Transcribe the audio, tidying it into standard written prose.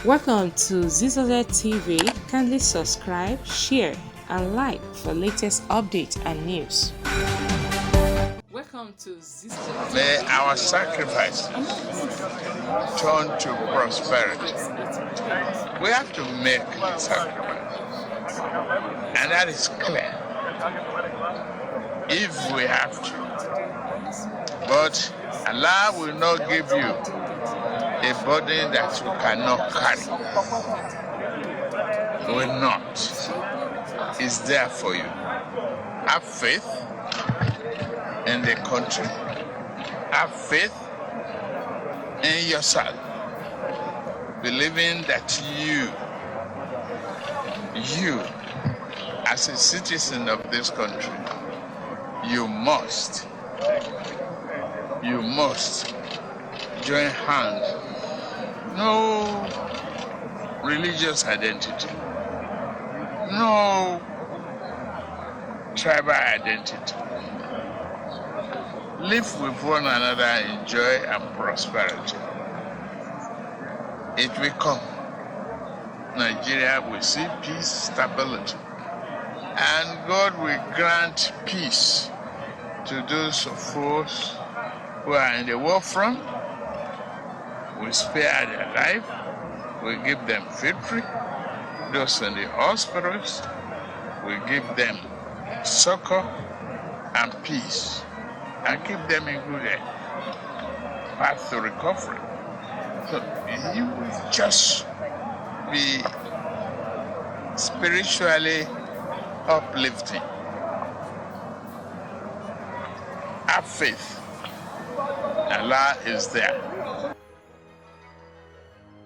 Welcome to Zisodel TV. Kindly subscribe, share, and like for latest updates and news. Welcome to Zisodel. May our sacrifice turn to prosperity. We have to make a sacrifice, and that is clear. If we have to, but Allah will not give you a burden that you cannot carry. Will not. It's there for you. Have faith in the country. Have faith in yourself. Believing that you, as a citizen of this country, you must join hands. No religious identity, no tribal identity. Live with one another in joy and prosperity. It will come. Nigeria will see peace, stability, and God will grant peace to those of us who are in the war front. We spare their life, we give them victory. Those in the hospitals, we give them succor and peace, and keep them in good health, path to recovery. So you will just be spiritually uplifting. Have faith. Allah is there.